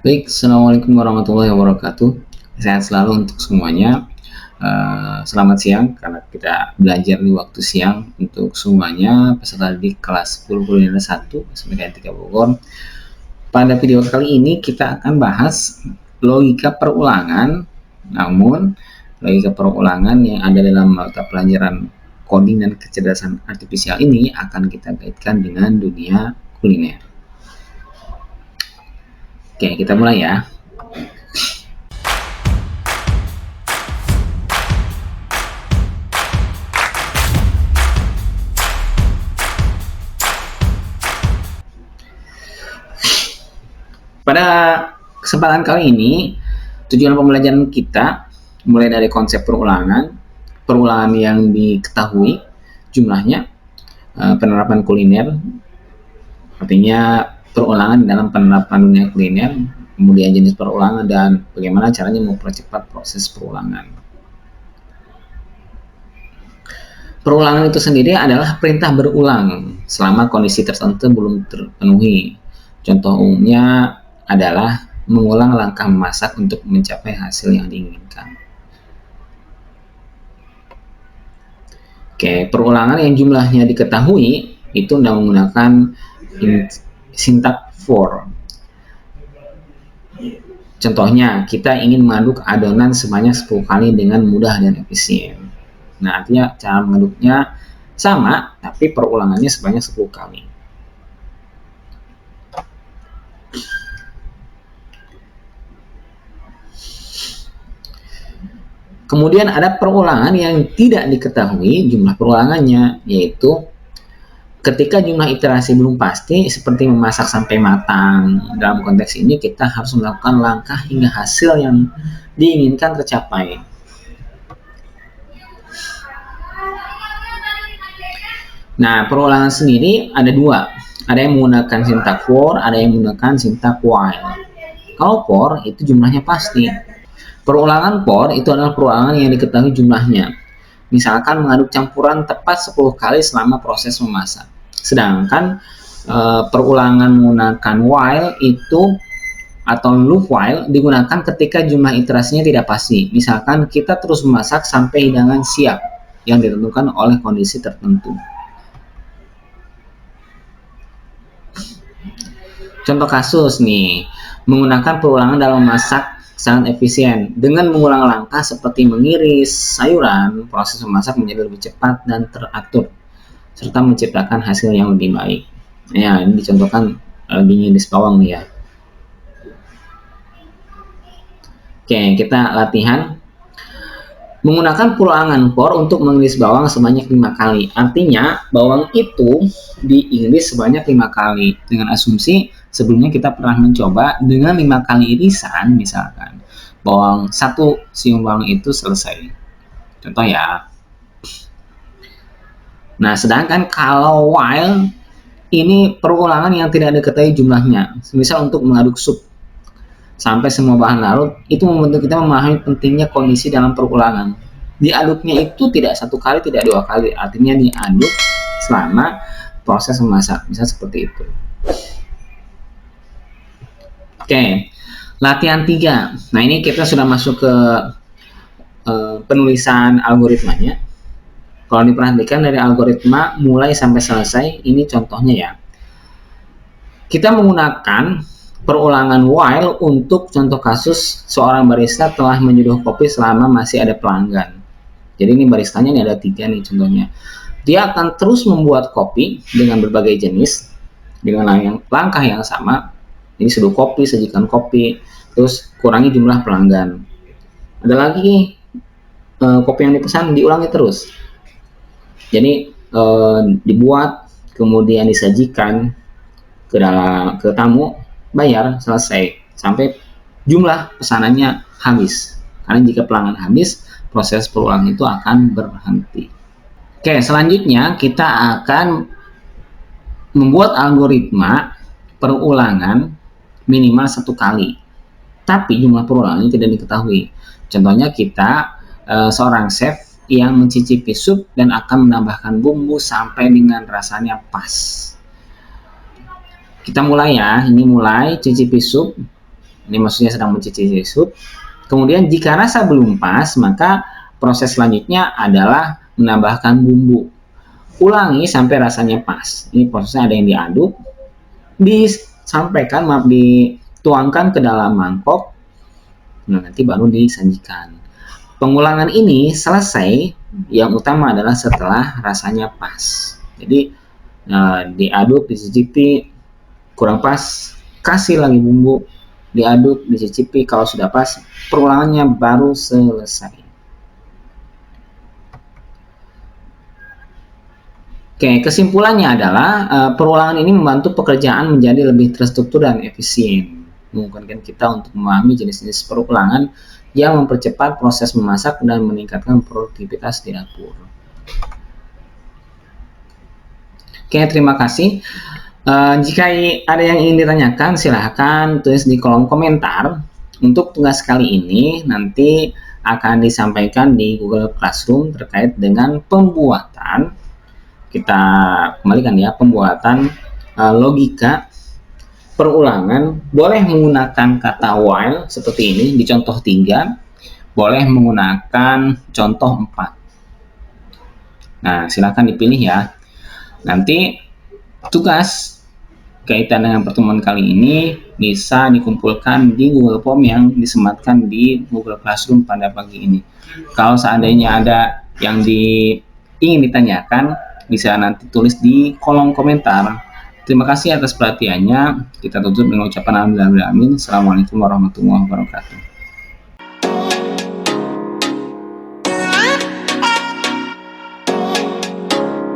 Baik, Assalamualaikum warahmatullahi wabarakatuh. Sehat selalu untuk semuanya. Selamat siang, karena kita belajar di waktu siang untuk semuanya peserta didik kelas 10 kuliner 1 SMK 3 Bogor. Pada video kali ini kita akan bahas logika perulangan, namun logika perulangan yang ada dalam mata pelajaran coding dan kecerdasan artifisial ini akan kita kaitkan dengan dunia kuliner. Oke, kita mulai ya. Pada kesempatan kali ini, tujuan pembelajaran kita mulai dari konsep perulangan yang diketahui jumlahnya, penerapan kuliner, artinya perulangan dalam penerapan dunia kuliner, kemudian jenis perulangan dan bagaimana caranya mempercepat proses perulangan. Perulangan itu sendiri adalah perintah berulang selama kondisi tertentu belum terpenuhi. Contoh umumnya adalah mengulang langkah memasak untuk mencapai hasil yang diinginkan. Oke, perulangan yang jumlahnya diketahui itu menggunakan sintak for. Contohnya, kita ingin mengaduk adonan sebanyak 10 kali dengan mudah dan efisien. Nah, artinya cara mengaduknya sama, tapi perulangannya sebanyak 10 kali. Kemudian ada perulangan yang tidak diketahui jumlah perulangannya, yaitu ketika jumlah iterasi belum pasti, seperti memasak sampai matang. Dalam konteks ini kita harus melakukan langkah hingga hasil yang diinginkan tercapai. Nah, perulangan sendiri ada dua. Ada yang menggunakan sintak for, ada yang menggunakan sintak while. Kalau for, itu jumlahnya pasti. Perulangan for itu adalah perulangan yang diketahui jumlahnya. Misalkan mengaduk campuran tepat 10 kali selama proses memasak. Sedangkan perulangan menggunakan while itu atau loop while digunakan ketika jumlah iterasinya tidak pasti. Misalkan kita terus memasak sampai hidangan siap yang ditentukan oleh kondisi tertentu. Contoh kasus nih, menggunakan perulangan dalam memasak sangat efisien. Dengan mengulang langkah seperti mengiris sayuran, proses memasak menjadi lebih cepat dan teratur, serta menciptakan hasil yang lebih baik. Ya, ini dicontohkan mengiris bawang nih ya. Oke, kita latihan. Menggunakan perulangan for untuk mengiris bawang sebanyak 5 kali. Artinya, bawang itu diiris sebanyak 5 kali. Dengan asumsi, sebelumnya kita pernah mencoba dengan 5 kali irisan, misalkan. Bawang 1 siung bawang itu selesai. Contoh ya. Nah, sedangkan kalau while, ini perulangan yang tidak diketahui jumlahnya. Misal untuk mengaduk sup sampai semua bahan larut, itu membantu kita memahami pentingnya kondisi dalam perulangan. Diaduknya itu tidak 1 kali, tidak 2 kali, artinya diaduk selama proses memasak, misal seperti itu. Oke, latihan 3. Nah, ini kita sudah masuk ke penulisan algoritmanya. Kalau diperhatikan dari algoritma mulai sampai selesai, ini contohnya ya. Kita menggunakan perulangan while untuk contoh kasus seorang barista telah menyeduh kopi selama masih ada pelanggan. Jadi ini baristanya ini ada 3 nih contohnya. Dia akan terus membuat kopi dengan berbagai jenis dengan langkah yang sama. Ini seduh kopi, sajikan kopi, terus kurangi jumlah pelanggan. Ada lagi kopi yang dipesan diulangi terus. Jadi dibuat, kemudian disajikan ke tamu, bayar, selesai sampai jumlah pesanannya habis. Karena jika pelanggan habis, proses perulangan itu akan berhenti. Oke, selanjutnya kita akan membuat algoritma perulangan minimal 1 kali. Tapi jumlah perulangannya tidak diketahui. Contohnya kita seorang chef yang mencicipi sup dan akan menambahkan bumbu sampai dengan rasanya pas. Kita mulai ya, ini mulai cicipi sup. Ini maksudnya sedang mencicipi sup. Kemudian jika rasa belum pas, maka proses selanjutnya adalah menambahkan bumbu. Ulangi sampai rasanya pas. Ini prosesnya ada yang diaduk, disampaikan, dituangkan ke dalam mangkok. Nah, nanti baru disajikan. Pengulangan ini selesai, yang utama adalah setelah rasanya pas. Jadi diaduk, dicicipi, kurang pas, kasih lagi bumbu, diaduk, dicicipi, kalau sudah pas, perulangannya baru selesai. Oke, kesimpulannya adalah perulangan ini membantu pekerjaan menjadi lebih terstruktur dan efisien. Memungkinkan kita untuk memahami jenis-jenis perulangan yang mempercepat proses memasak dan meningkatkan produktivitas di dapur. Oke, terima kasih. Jika ada yang ingin ditanyakan, silahkan tulis di kolom komentar. Untuk tugas kali ini nanti akan disampaikan di Google Classroom terkait dengan pembuatan, kita kembalikan ya, pembuatan logika perulangan. Boleh menggunakan kata while seperti ini di contoh 3, boleh menggunakan contoh 4. Nah, silakan dipilih ya. Nanti tugas kaitan dengan pertemuan kali ini bisa dikumpulkan di Google Form yang disematkan di Google Classroom pada pagi ini. Kalau seandainya ada yang ingin ditanyakan, bisa nanti tulis di kolom komentar. Terima kasih atas perhatiannya. Kita tutup dengan ucapan alhamdulillah. Assalamualaikum warahmatullahi wabarakatuh.